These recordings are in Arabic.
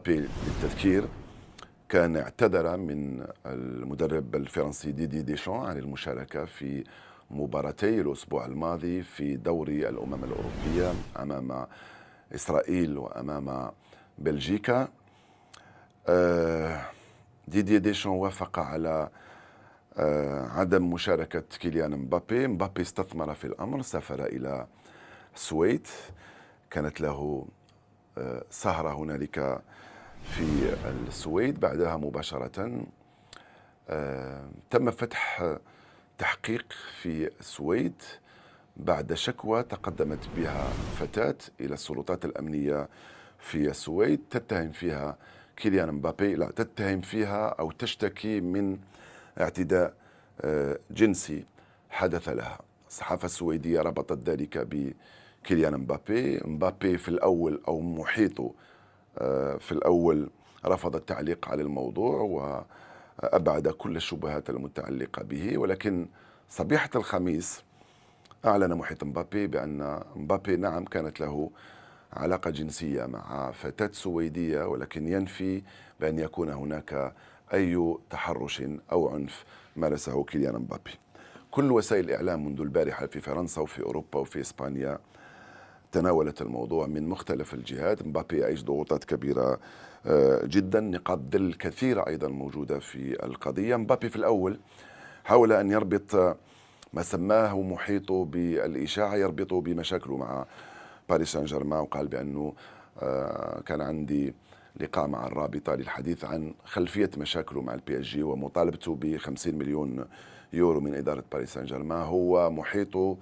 مبابي للتذكير كان اعتذر من المدرب الفرنسي ديدي ديشان عن المشاركة في مباراتي الأسبوع الماضي في دوري الأمم الأوروبية أمام إسرائيل وأمام بلجيكا. ديدي ديشان وافق على عدم مشاركة كيليان مبابي. مبابي استثمر في الأمر، سافر إلى السويد، كانت له سهرة هنالك في السويد. بعدها مباشرة تم فتح تحقيق في السويد بعد شكوى تقدمت بها فتاة إلى السلطات الأمنية في السويد تتهم فيها كيليان مبابي، لا تتهم فيها أو تشتكي من اعتداء جنسي حدث لها. الصحافة السويدية ربطت ذلك بكيليان مبابي. مبابي في الأول أو محيطه في الأول رفض التعليق على الموضوع وأبعد كل الشبهات المتعلقة به، ولكن صبيحة الخميس أعلن محيط مبابي بأن مبابي نعم كانت له علاقة جنسية مع فتاة سويدية، ولكن ينفي بأن يكون هناك أي تحرش أو عنف مارسه كيليان مبابي. كل وسائل الإعلام منذ البارحة في فرنسا وفي أوروبا وفي إسبانيا تناولت الموضوع من مختلف الجهات. مبابي يعيش ضغوطات كبيرة جدا، نقاط ظل كثيرة أيضا موجودة في القضية. مبابي في الأول حاول أن يربط ما سماه محيطه بالإشاعة، يربطه بمشاكله مع باريس سان جيرمان، وقال بأنه كان عندي لقاء مع الرابطة للحديث عن خلفية مشاكله مع البي اس جي ومطالبته ب50 مليون يورو من إدارة باريس سان جيرمان. هو محيطه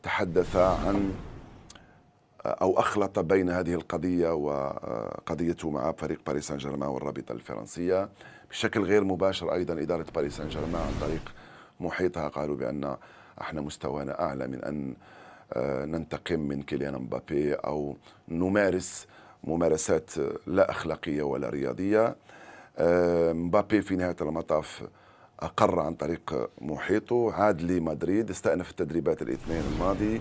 تحدث عن أو أخلط بين هذه القضية وقضيته مع فريق باريس سان جيرمان والرابطة الفرنسية بشكل غير مباشر. أيضا إدارة باريس سان جيرمان عن طريق محيطها قالوا بأن احنا مستوانا أعلى من أن ننتقم من كيليان مبابي أو نمارس ممارسات لا أخلاقية ولا رياضية. مبابي في نهاية المطاف أقر عن طريق محيطه، عاد لمدريد، استأنف التدريبات الاثنين الماضي،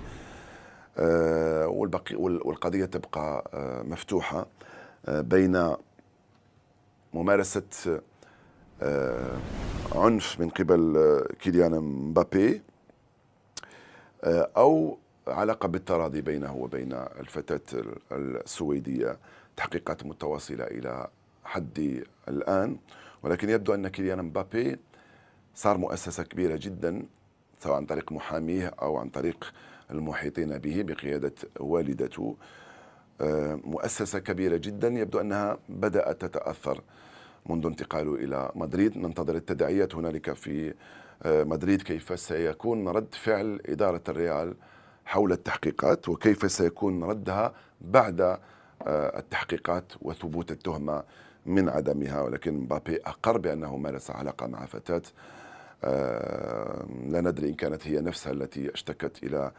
والقضية تبقى مفتوحة بين ممارسة عنف من قبل كيليان مبابي أو علاقة بالتراضي بينه وبين الفتاة السويدية. تحقيقات متواصلة إلى حد الآن، ولكن يبدو أن كيليان مبابي صار مؤسسة كبيرة جدا، سواء عن طريق محاميه أو عن طريق المحيطين به بقيادة والدته. مؤسسة كبيرة جدا يبدو أنها بدأت تتأثر منذ انتقاله إلى مدريد. ننتظر التداعيات هنالك في مدريد، كيف سيكون رد فعل إدارة الريال حول التحقيقات وكيف سيكون ردها بعد التحقيقات وثبوت التهمة من عدمها. ولكن مبابي أقر بأنه مارس علاقة مع فتاة، لا ندري إن كانت هي نفسها التي اشتكت إلى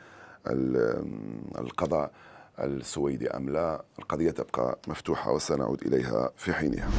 القضاء السويدي أم لا. القضية تبقى مفتوحة وسنعود إليها في حينها.